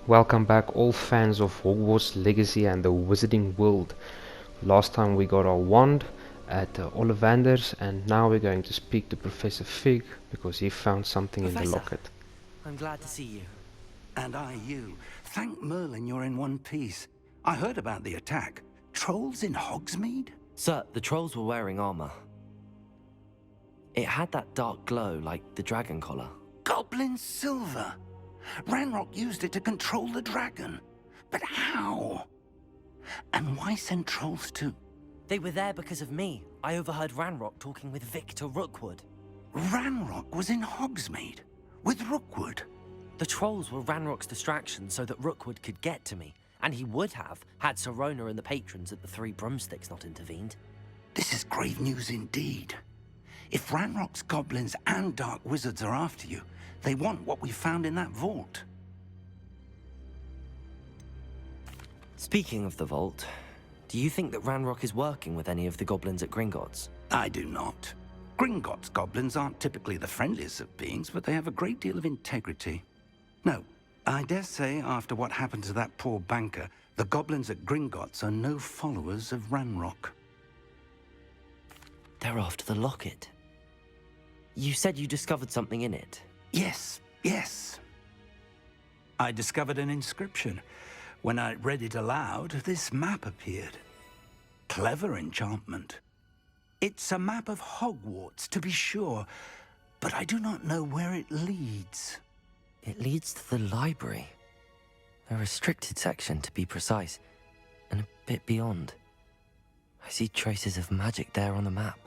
Welcome back all fans of Hogwarts Legacy and the Wizarding World. Last time we got our wand at Ollivander's, and now we're going to speak to Professor Fig because he found something in the Professor, locket. I'm glad to see you. And I you. Thank Merlin you're in one piece. I heard about the attack. Trolls in Hogsmeade? Sir, the trolls were wearing armor. It had that dark glow like the dragon collar. Goblin silver. Ranrock used it to control the dragon. But how? And why send trolls to... They were there because of me. I overheard Ranrock talking with Victor Rookwood. Ranrock was in Hogsmeade? With Rookwood? The trolls were Ranrock's distraction so that Rookwood could get to me. And he would have, had Sirona and the patrons at the Three Broomsticks not intervened. This is grave news indeed. If Ranrock's goblins and dark wizards are after you, they want what we found in that vault. Speaking of the vault, do you think that Ranrock is working with any of the goblins at Gringotts? I do not. Gringotts goblins aren't typically the friendliest of beings, but they have a great deal of integrity. No, I dare say after what happened to that poor banker, the goblins at Gringotts are no followers of Ranrock. They're after the locket. You said you discovered something in it. Yes. I discovered an inscription. When I read it aloud, this map appeared. Clever enchantment. It's a map of Hogwarts, to be sure, but I do not know where it leads. It leads to the library. A restricted section, to be precise, and a bit beyond. I see traces of magic there on the map.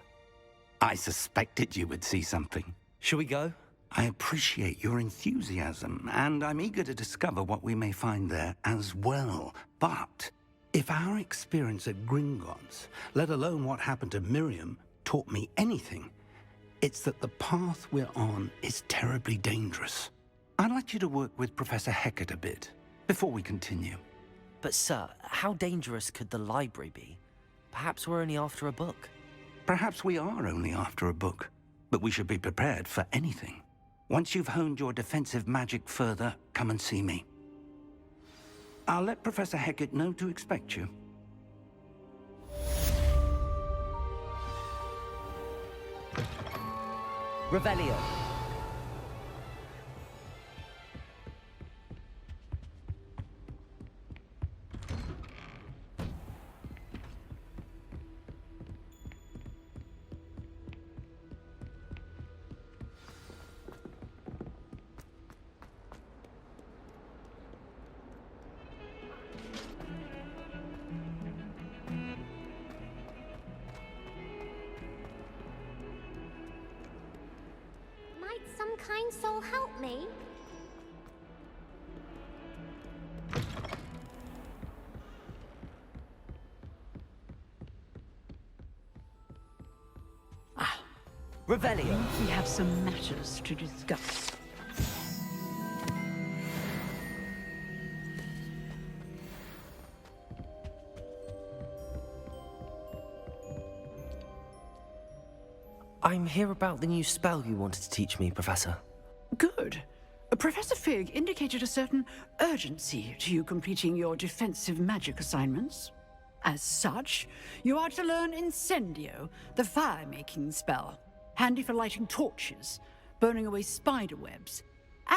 I suspected you would see something. Shall we go? I appreciate your enthusiasm, and I'm eager to discover what we may find there as well. But if our experience at Gringotts, let alone what happened to Miriam, taught me anything, it's that the path we're on is terribly dangerous. I'd like you to work with Professor Hecat a bit before we continue. But sir, how dangerous could the library be? Perhaps we're only after a book. Perhaps we are only after a book, but we should be prepared for anything. Once you've honed your defensive magic further, come and see me. I'll let Professor Hecat know to expect you. Revelio. Might some kind soul help me? Revelio. We have some matters to discuss. I'm here about the new spell you wanted to teach me, Professor. Good. Professor Fig indicated a certain urgency to you completing your defensive magic assignments. As such, you are to learn Incendio, the fire-making spell, handy for lighting torches, burning away spider webs,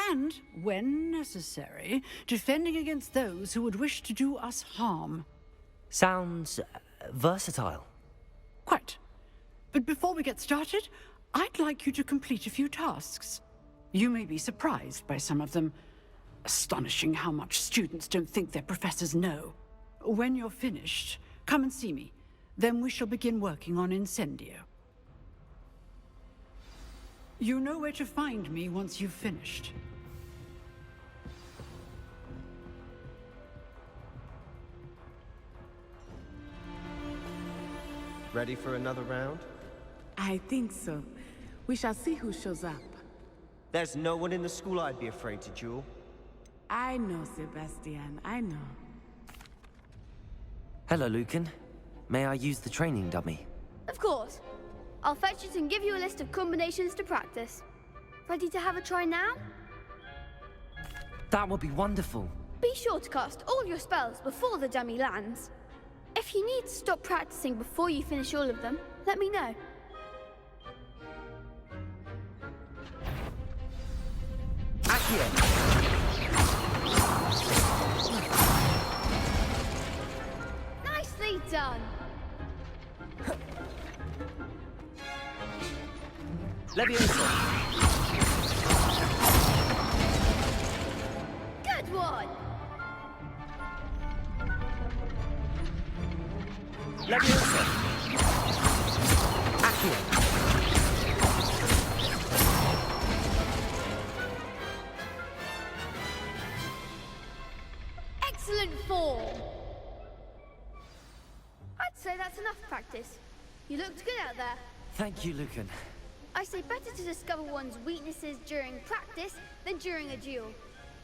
and, when necessary, defending against those who would wish to do us harm. Sounds versatile. Quite. But before we get started, I'd like you to complete a few tasks. You may be surprised by some of them. Astonishing how much students don't think their professors know. When you're finished, come and see me. Then we shall begin working on Incendio. You know where to find me once you've finished. Ready for another round? I think so. We shall see who shows up. There's no one in the school I'd be afraid to duel. I know, Sabastian, I know. Hello, Lucan. May I use the training dummy? Of course. I'll fetch it and give you a list of combinations to practice. Ready to have a try now? That would be wonderful. Be sure to cast all your spells before the dummy lands. If you need to stop practicing before you finish all of them, let me know. Accio! Nicely done. Leviosa! Good one. Leviosa! Accio! Excellent form. I'd say that's enough practice. You looked good out there. Thank you, Lucan. I say better to discover one's weaknesses during practice than during a duel.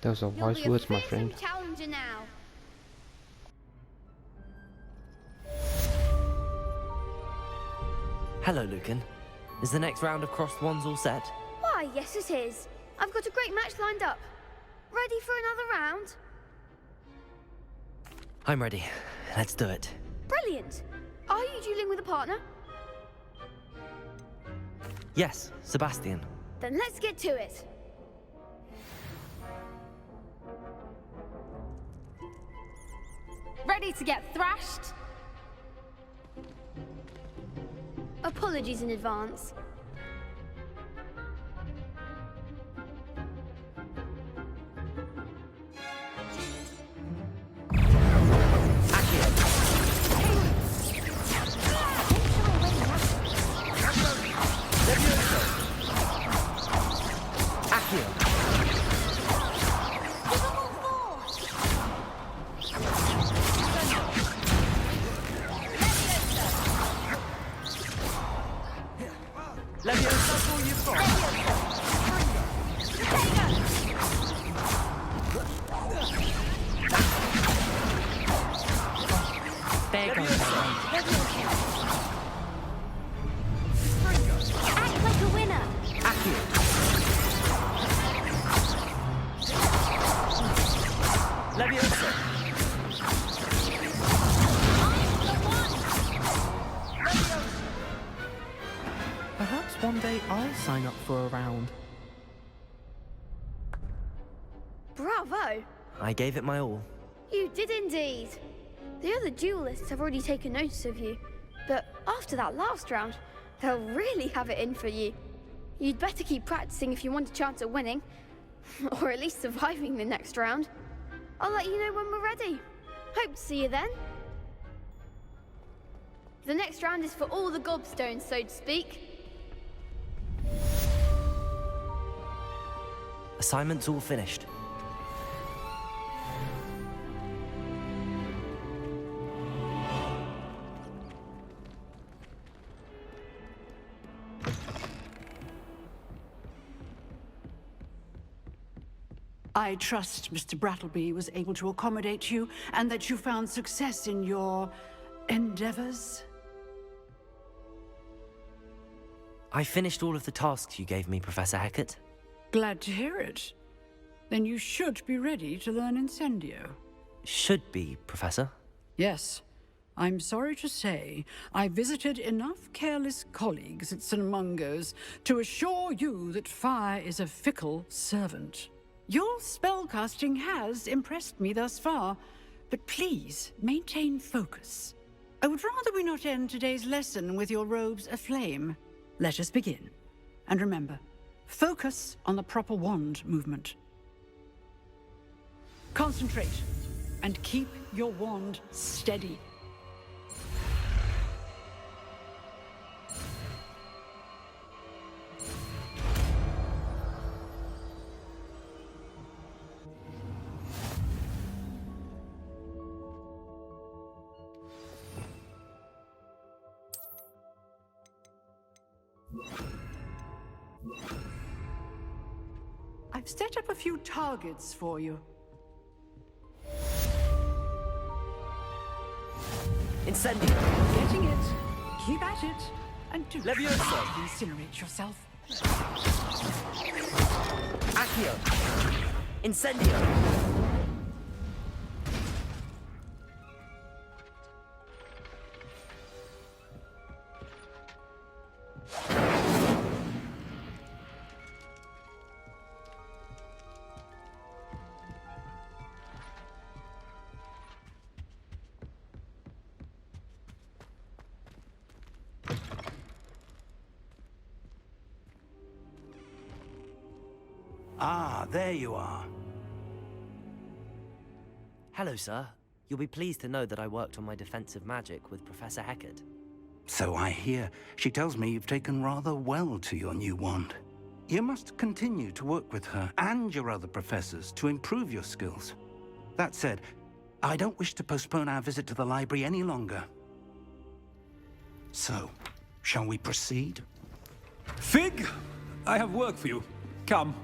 Those are You'll wise be a words, my fearsome friend. challenger now. Hello, Lucan. Is the next round of crossed wands all set? Why, yes it is. I've got a great match lined up. Ready for another round? I'm ready. Let's do it. Brilliant. Are you dueling with a partner? Yes, Sabastian. Then let's get to it. Ready to get thrashed? Apologies in advance. Act like a winner. Leviosa! Perhaps one day I'll sign up for a round. Bravo. I gave it my all. You did indeed. The other duelists have already taken notice of you, but after that last round, they'll really have it in for you. You'd better keep practicing if you want a chance at winning, or at least surviving the next round. I'll let you know when we're ready. Hope to see you then. The next round is for all the gobstones, so to speak. Assignment's all finished. I trust Mr. Brattleby was able to accommodate you and that you found success in your endeavors. I finished all of the tasks you gave me, Professor Hecat. Glad to hear it. Then you should be ready to learn Incendio. Should be, Professor. Yes. I'm sorry to say, I visited enough careless colleagues at St. Mungo's to assure you that fire is a fickle servant. Your spellcasting has impressed me thus far, but please maintain focus. I would rather we not end today's lesson with your robes aflame. Let us begin. And remember, focus on the proper wand movement. Concentrate, and keep your wand steady. I've set up a few targets for you. Incendio! Getting it. Keep at it. And do Leviosa! incinerate yourself. Accio! Incendio! Ah, there you are. Hello, sir. You'll be pleased to know that I worked on my defensive magic with Professor Heckard. So I hear. She tells me you've taken rather well to your new wand. You must continue to work with her and your other professors to improve your skills. That said, I don't wish to postpone our visit to the library any longer. So, shall we proceed? Fig, I have work for you. Come.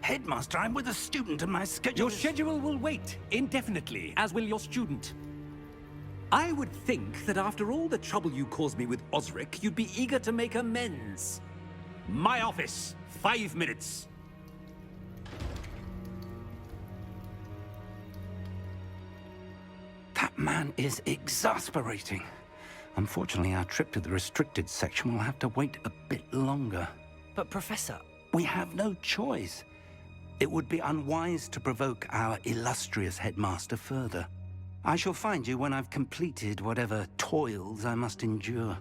Headmaster, I'm with a student and my schedule Your schedule will wait indefinitely, as will your student. I would think that after all the trouble you caused me with Osric, you'd be eager to make amends. My office, 5 minutes. That man is exasperating. Unfortunately, our trip to the restricted section will have to wait a bit longer. But Professor... We have no choice. It would be unwise to provoke our illustrious headmaster further. I shall find you when I've completed whatever toils I must endure.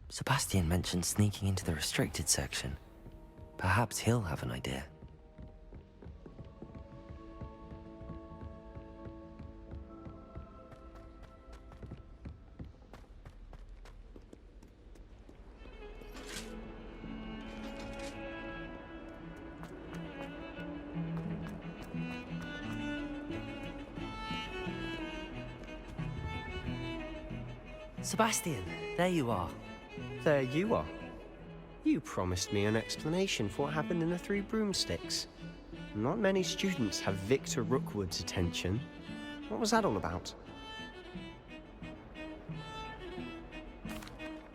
Sabastian mentioned sneaking into the restricted section. Perhaps he'll have an idea. Sebastian, there you are. There you are. You promised me an explanation for what happened in the Three Broomsticks. Not many students have Victor Rookwood's attention. What was that all about?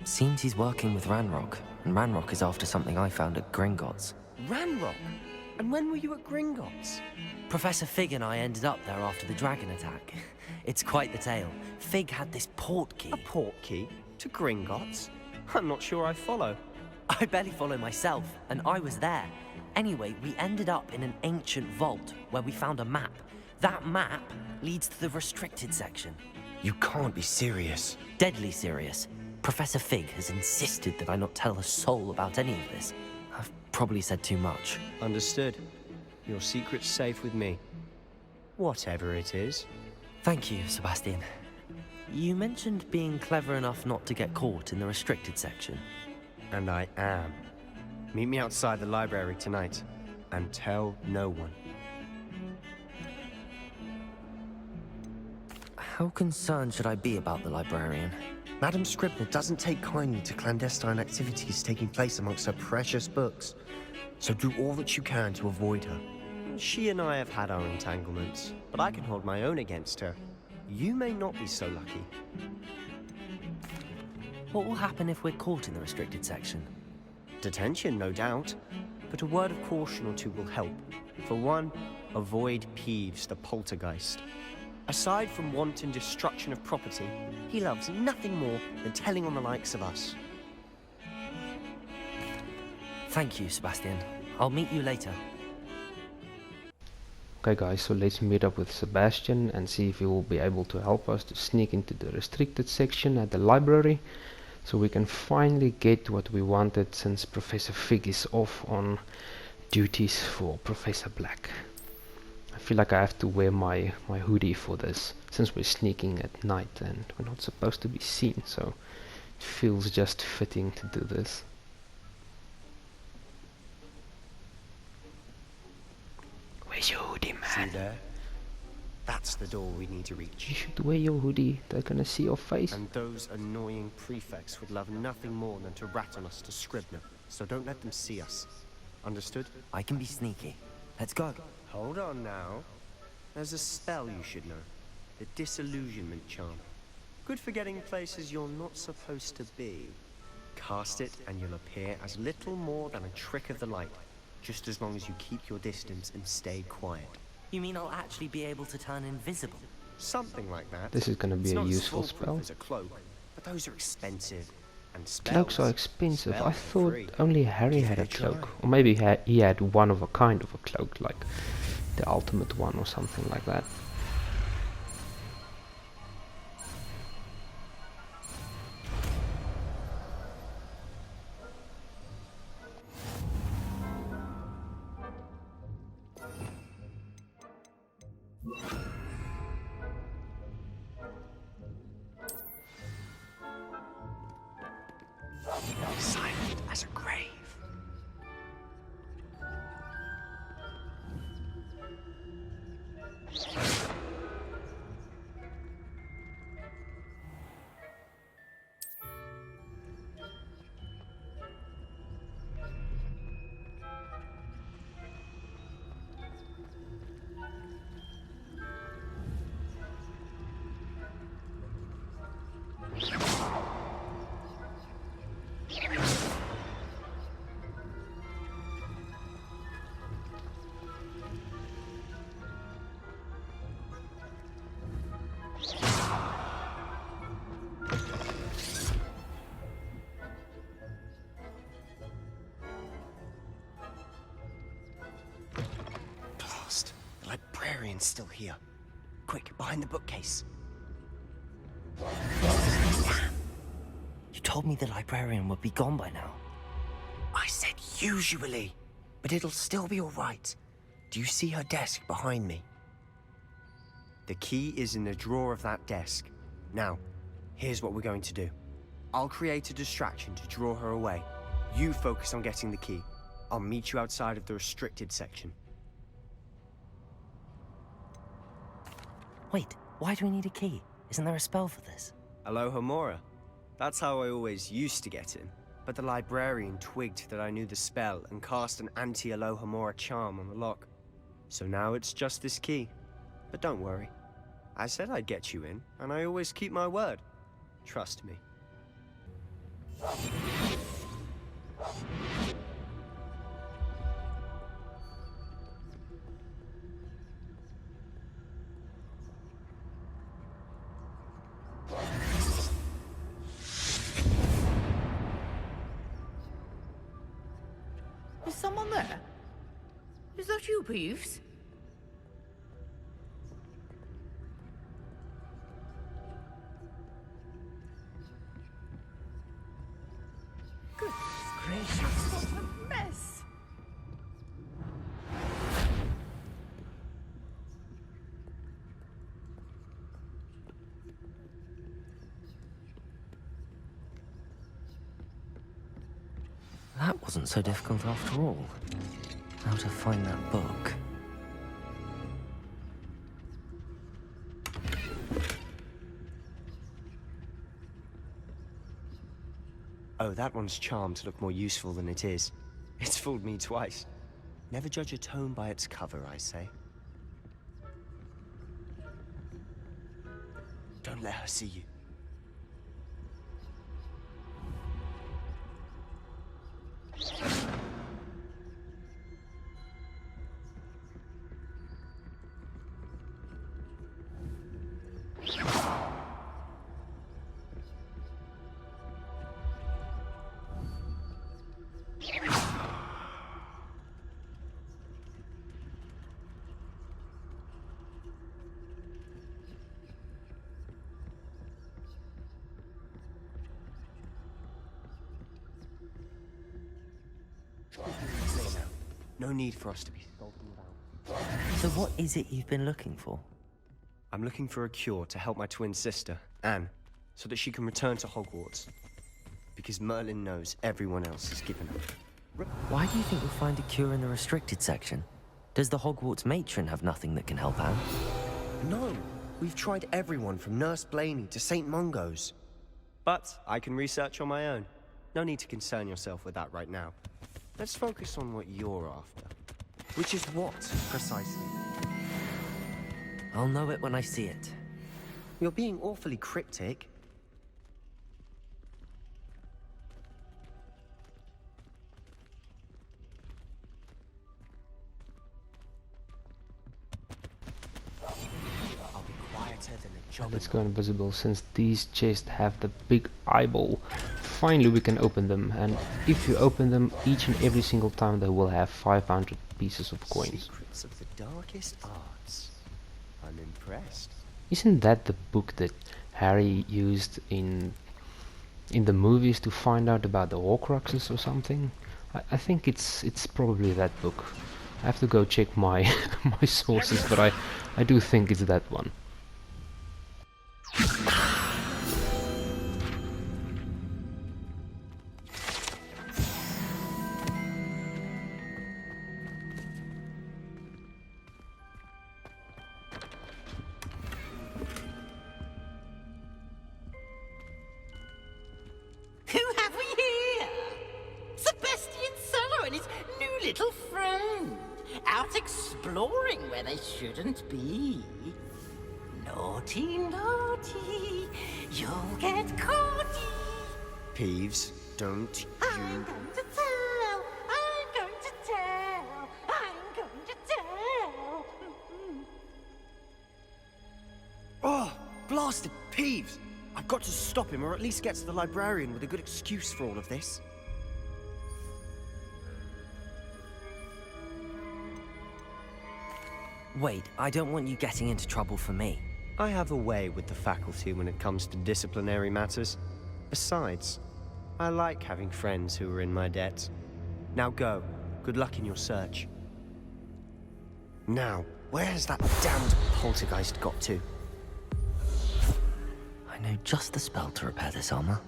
Seems he's working with Ranrock, and Ranrock is after something I found at Gringotts. Ranrock? And when were you at Gringotts? Professor Fig and I ended up there after the dragon attack. It's quite the tale. Fig had this port key. A port key? To Gringotts? I'm not sure I follow. I barely follow myself, and I was there. Anyway, we ended up in an ancient vault where we found a map. That map leads to the restricted section. You can't be serious. Deadly serious. Professor Fig has insisted that I not tell a soul about any of this. I've probably said too much. Understood. Your secret's safe with me. Whatever it is. Thank you, Sabastian. You mentioned being clever enough not to get caught in the restricted section. And I am. Meet me outside the library tonight, and tell no one. How concerned should I be about the librarian? Madam Scribner doesn't take kindly to clandestine activities taking place amongst her precious books, so do all that you can to avoid her. She and I have had our entanglements, but I can hold my own against her. You may not be so lucky. What will happen if we're caught in the restricted section? Detention, no doubt, but a word of caution or two will help. For one, avoid Peeves, the poltergeist. Aside from wanton destruction of property, he loves nothing more than telling on the likes of us. Thank you, Sebastian. I'll meet you later. Okay guys, so let's meet up with Sabastian and see if he will be able to help us to sneak into the restricted section at the library, so we can finally get what we wanted since Professor Fig is off on duties for Professor Black. I feel like I have to wear my hoodie for this, since we're sneaking at night and we're not supposed to be seen, so it feels just fitting to do this. Where's your hoodie, man? See there? That's the door we need to reach. You should wear your hoodie, they're gonna see your face. And those annoying prefects would love nothing more than to rat on us to Scribner, so don't let them see us. Understood? I can be sneaky. Let's go. Hold on now. There's a spell you should know. The Disillusionment Charm. Good for getting places you're not supposed to be. Cast it and you'll appear as little more than a trick of the light, just as long as you keep your distance and stay quiet. You mean I'll actually be able to turn invisible? Something like that. This is gonna be It's a not useful as foolproof spell. as a cloak, but those are expensive. And spells, Cloaks are expensive. I spells thought free. only Harry Give had it a a try. cloak. Or maybe he had one of a kind of a cloak, like the ultimate one or something like that. Silent as a grave. Blast! The librarian's still here. Quick, behind the bookcase. Damn. You told me the librarian would be gone by now. I said usually, but it'll still be all right. Do you see her desk behind me? The key is in the drawer of that desk. Now, here's what we're going to do. I'll create a distraction to draw her away. You focus on getting the key. I'll meet you outside of the restricted section. Wait, why do we need a key? Isn't there a spell for this? Alohomora. That's how I always used to get in. But the librarian twigged that I knew the spell and cast an anti-Alohomora charm on the lock. So now it's just this key. But don't worry. I said I'd get you in, and I always keep my word. Trust me. Is someone there? Is that you, Peeves? Good gracious, what a mess! That wasn't so difficult after all. How to find that book. Oh, that one's charmed to look more useful than it is. It's fooled me twice. Never judge a tome by its cover, I say. Don't let her see you. No need for us to be skulking about. So what is it you've been looking for? I'm looking for a cure to help my twin sister, Anne, so that she can return to Hogwarts. Because Merlin knows everyone else is given up. Why do you think we'll find a cure in the restricted section? Does the Hogwarts matron have nothing that can help Anne? No, we've tried everyone from Nurse Blaney to St. Mungo's. But I can research on my own. No need to concern yourself with that right now. Let's focus on what you're after. Which is what, precisely? I'll know it when I see it. You're being awfully cryptic. I'll be quieter than a job. Let's go invisible since these chests have the big eyeball finally we can open them, and if you open them each and every single time they will have 500 pieces of coins. Secrets of the darkest arts. I'm impressed. Isn't that the book that Harry used in the movies to find out about the Horcruxes or something? I think it's probably that book. I have to go check my my sources, but I do think it's that one. Who have we here? Sebastian and his new little friend. Out exploring where they shouldn't be. Naughty, naughty, you'll get caught. Peeves, don't you... I'm going to tell, I'm going to tell, I'm going to tell. Oh, blasted Peeves! I've got to stop him, or at least get to the librarian with a good excuse for all of this. Wait, I don't want you getting into trouble for me. I have a way with the faculty when it comes to disciplinary matters. Besides, I like having friends who are in my debt. Now go. Good luck in your search. Now, where has that damned poltergeist got to? I know just the spell to repair this armor.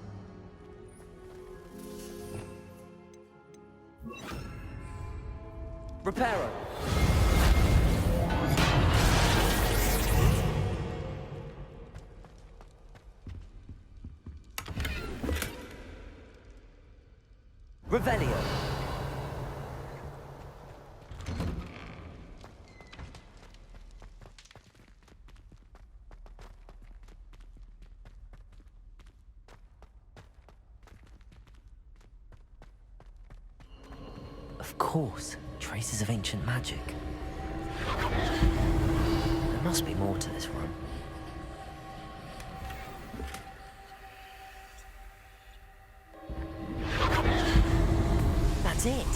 Reparo! Revelio! Of course, traces of ancient magic. There must be more to this room. That's it.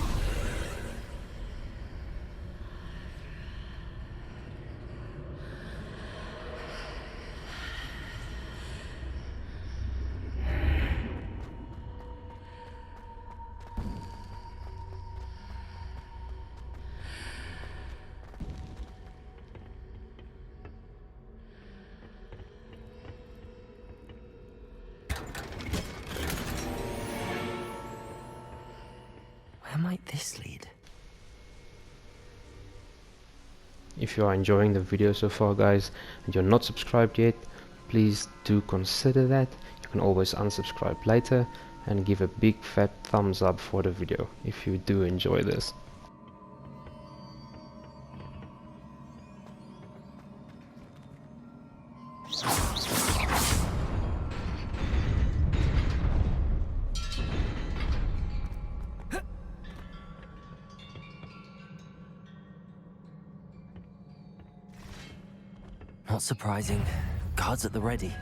Where might this lead? If you are enjoying the video so far, guys, and you're not subscribed yet, please do consider that. You can always unsubscribe later, and give a big fat thumbs up for the video if you do enjoy this. Not surprising. Guards at the ready.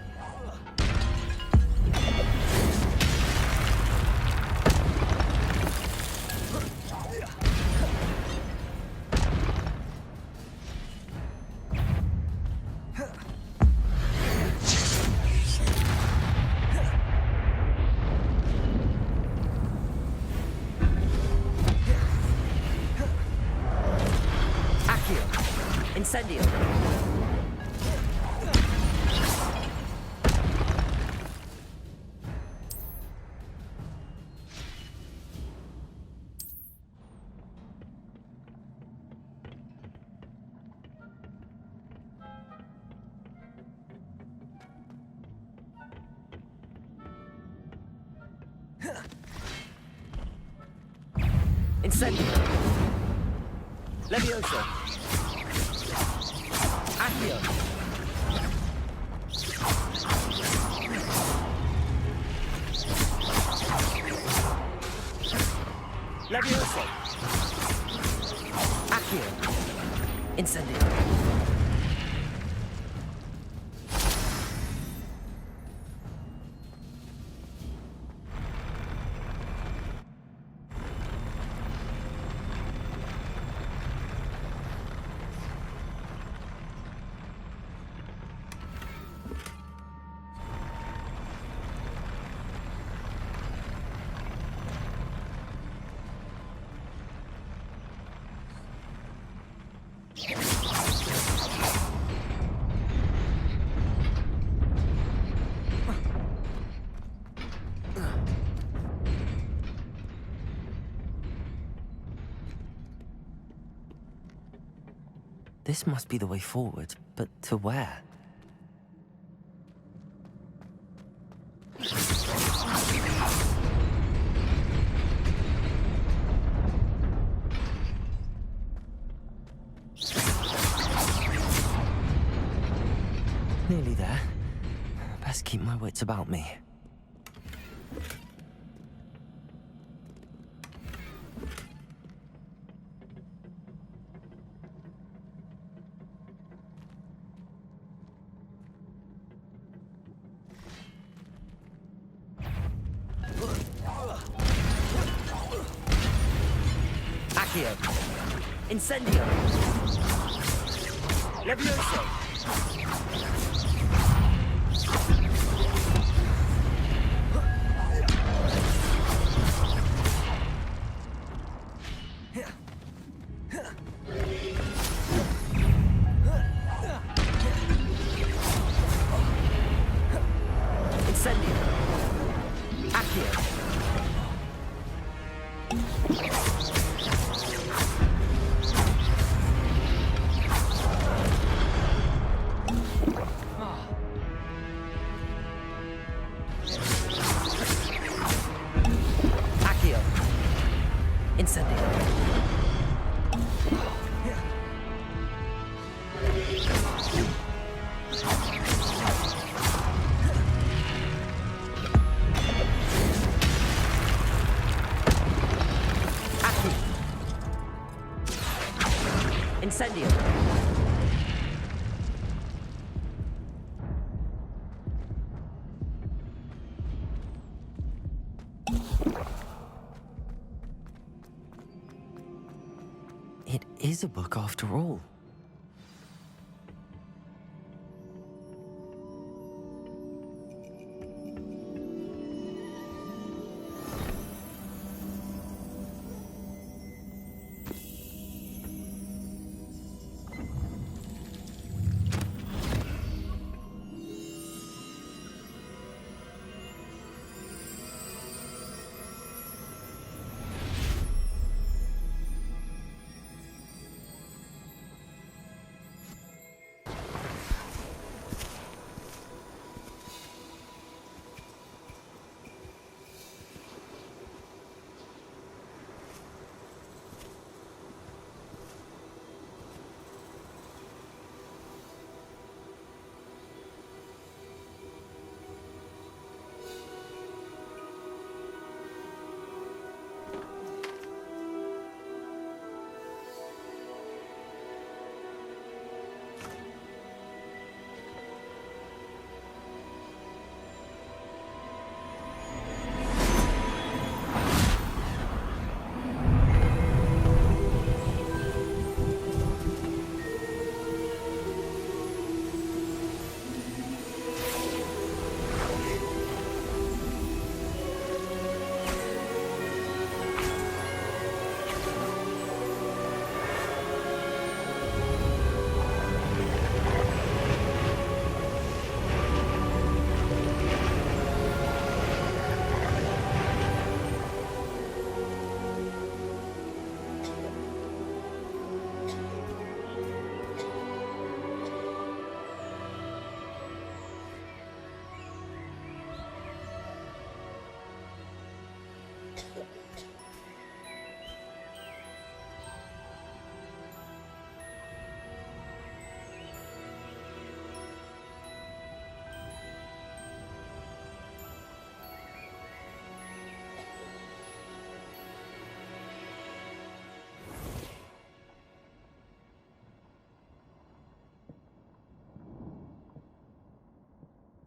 Accio! Incendio! Incendio! Levioso! Accio! Levioso! Accio! Incendio! This must be the way forward, but to where? Nearly there. Best keep my wits about me. Accio! Incendio! Levioso! Incendio! Accio! Accio! Incendio! Incendio! It is a book after all.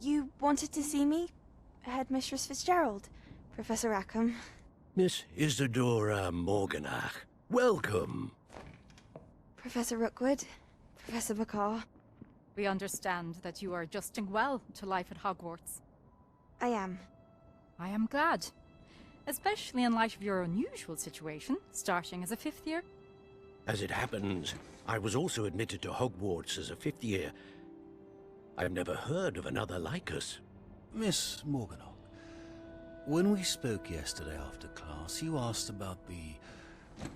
You wanted to see me? Headmistress Fitzgerald, Professor Rackham. Miss Isadora Morganach, welcome. Professor Rookwood, Professor McCaw. We understand that you are adjusting well to life at Hogwarts. I am. I am glad. Especially in light of your unusual situation, starting as a 5th year. As it happens, I was also admitted to Hogwarts as a 5th year. I've never heard of another like us. Miss Morganach, when we spoke yesterday after class, you asked about the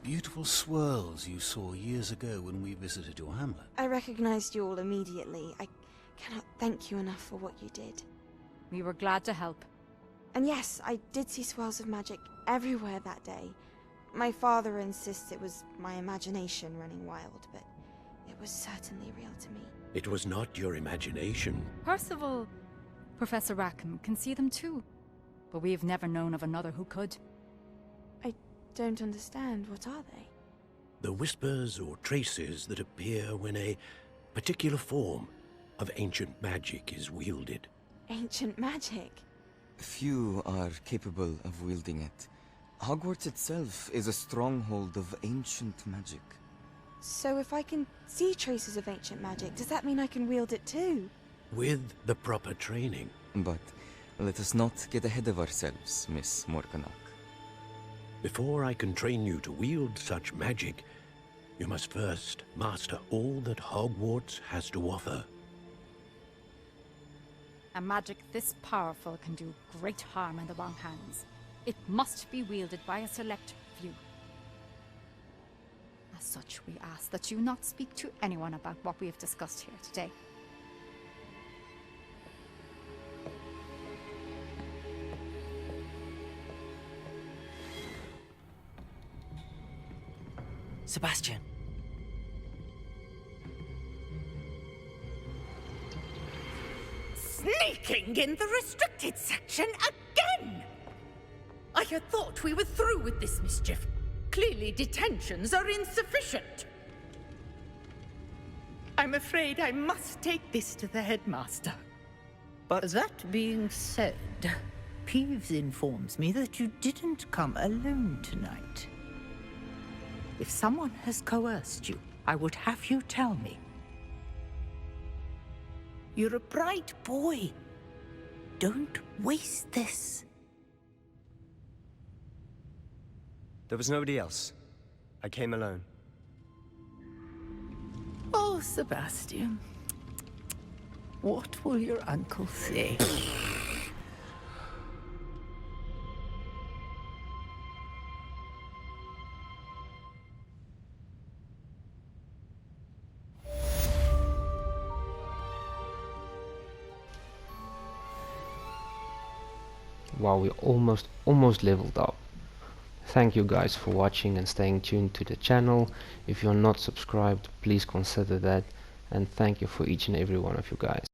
Beautiful swirls you saw years ago when we visited your hamlet. I recognized you all immediately. I cannot thank you enough for what you did. We were glad to help. And yes, I did see swirls of magic everywhere that day. My father insists it was my imagination running wild, but it was certainly real to me. It was not your imagination. Percival, Professor Rackham can see them too. But we've never known of another who could. I don't understand. What are they? The whispers or traces that appear when a particular form of ancient magic is wielded. Ancient magic? Few are capable of wielding it. Hogwarts itself is a stronghold of ancient magic. So if I can see traces of ancient magic, does that mean I can wield it too? With the proper training. But let us not get ahead of ourselves, Miss Morganach. Before I can train you to wield such magic, you must first master all that Hogwarts has to offer. A magic this powerful can do great harm in the wrong hands. It must be wielded by a select few. As such, we ask that you not speak to anyone about what we have discussed here today. Sebastian. Sneaking in the restricted section again! I had thought we were through with this mischief. Clearly detentions are insufficient. I'm afraid I must take this to the headmaster. But that being said, Peeves informs me that you didn't come alone tonight. If someone has coerced you, I would have you tell me. You're a bright boy. Don't waste this. There was nobody else. I came alone. Oh, Sebastian. What will your uncle say? Wow, we almost leveled up. Thank you guys for watching and staying tuned to the channel. If you're not subscribed, please consider that, and thank you for each and every one of you guys.